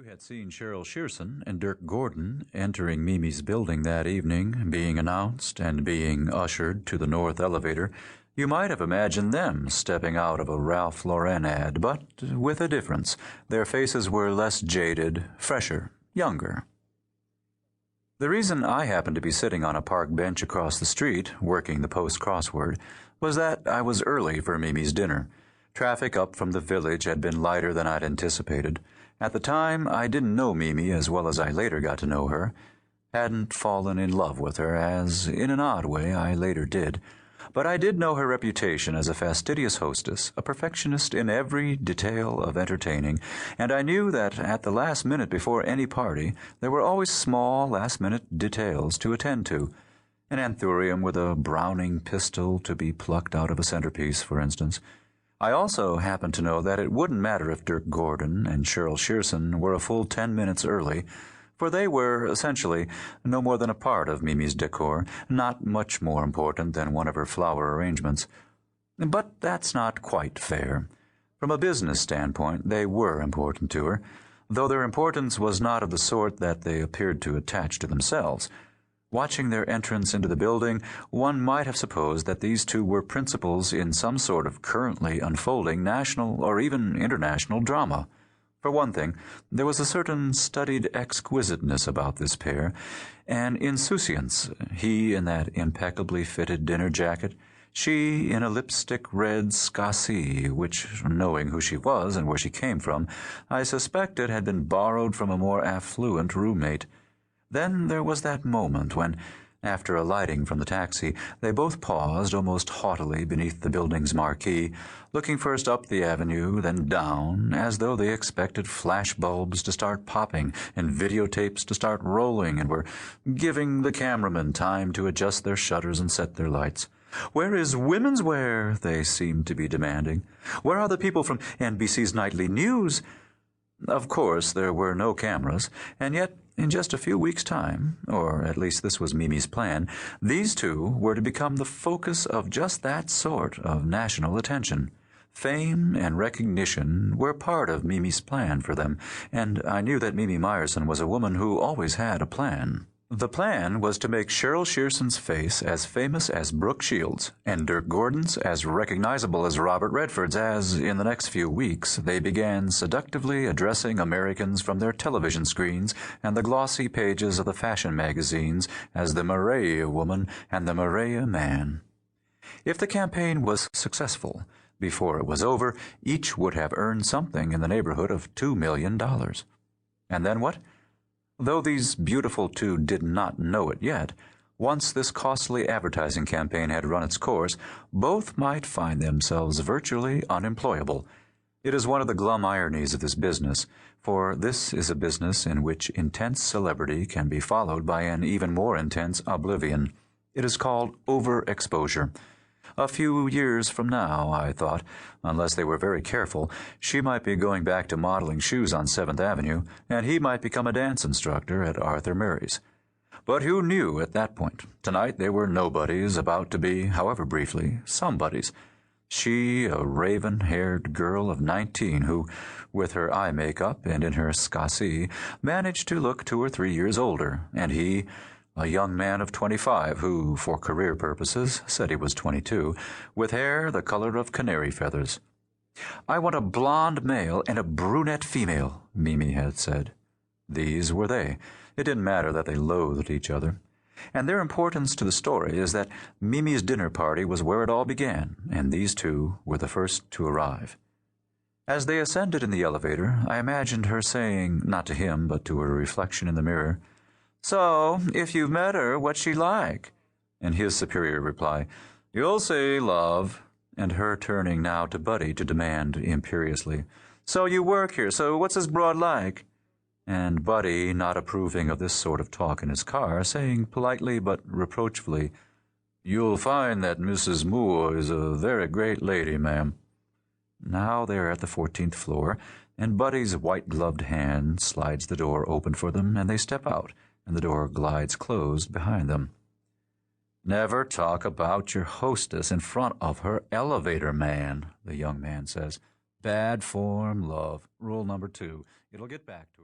you had seen Cheryl Shearson and Dirk Gordon entering Mimi's building that evening, being announced and being ushered to the north elevator, you might have imagined them stepping out of a Ralph Lauren ad, but with a difference. Their faces were less jaded, fresher, younger. The reason I happened to be sitting on a park bench across the street, working the Post crossword, was that I was early for Mimi's dinner. Traffic up from the village had been lighter than I'd anticipated. At the time, I didn't know Mimi as well as I later got to know her. Hadn't fallen in love with her, as, in an odd way, I later did. But I did know her reputation as a fastidious hostess, a perfectionist in every detail of entertaining, and I knew that at the last minute before any party, there were always small, last-minute details to attend to. An anthurium with a Browning pistol to be plucked out of a centerpiece, for instance. I also happened to know that it wouldn't matter if Dirk Gordon and Cheryl Shearson were a full 10 minutes early, for they were, essentially, no more than a part of Mimi's decor, not much more important than one of her flower arrangements. But that's not quite fair. From a business standpoint, they were important to her, though their importance was not of the sort that they appeared to attach to themselves. Watching their entrance into the building, one might have supposed that these two were principals in some sort of currently unfolding national or even international drama. For one thing, there was a certain studied exquisiteness about this pair, an insouciance, he in that impeccably fitted dinner jacket, she in a lipstick-red scassy, which, knowing who she was and where she came from, I suspected had been borrowed from a more affluent roommate. Then there was that moment when, after alighting from the taxi, they both paused almost haughtily beneath the building's marquee, looking first up the avenue, then down, as though they expected flash bulbs to start popping and videotapes to start rolling and were giving the cameramen time to adjust their shutters and set their lights. "Where is women's wear?" they seemed to be demanding. "Where are the people from NBC's Nightly News?" Of course, there were no cameras, and yet, in just a few weeks' time, or at least this was Mimi's plan, these two were to become the focus of just that sort of national attention. Fame and recognition were part of Mimi's plan for them, and I knew that Mimi Myerson was a woman who always had a plan. The plan was to make Cheryl Shearson's face as famous as Brooke Shields, and Dirk Gordon's as recognizable as Robert Redford's as, in the next few weeks, they began seductively addressing Americans from their television screens and the glossy pages of the fashion magazines as the Mireille woman and the Mireille man. If the campaign was successful, before it was over, each would have earned something in the neighborhood of $2 million. And then what? Though these beautiful two did not know it yet, once this costly advertising campaign had run its course, both might find themselves virtually unemployable. It is one of the glum ironies of this business, for this is a business in which intense celebrity can be followed by an even more intense oblivion. It is called overexposure. A few years from now, I thought, unless they were very careful, she might be going back to modeling shoes on 7th Avenue, and he might become a dance instructor at Arthur Murray's. But who knew at that point? Tonight they were nobodies, about to be, however briefly, somebodies. She, a raven-haired girl of 19 who, with her eye makeup and in her scassy, managed to look 2 or 3 years older, and he, a young man of 25 who, for career purposes, said he was 22, with hair the color of canary feathers. "I want a blonde male and a brunette female," Mimi had said. These were they. It didn't matter that they loathed each other. And their importance to the story is that Mimi's dinner party was where it all began, and these two were the first to arrive. As they ascended in the elevator, I imagined her saying, not to him, but to her reflection in the mirror, "So, if you've met her, what's she like?" And his superior reply, "You'll see, love," and her turning now to Buddy to demand imperiously, "So you work here, so what's this broad like?" And Buddy, not approving of this sort of talk in his car, saying politely but reproachfully, "You'll find that Mrs. Moore is a very great lady, ma'am." Now they're at the 14th floor, and Buddy's white-gloved hand slides the door open for them, and they step out, and the door glides closed behind them. "Never talk about your hostess in front of her elevator man," the young man says. "Bad form, love. Rule number 2. It'll get back to her."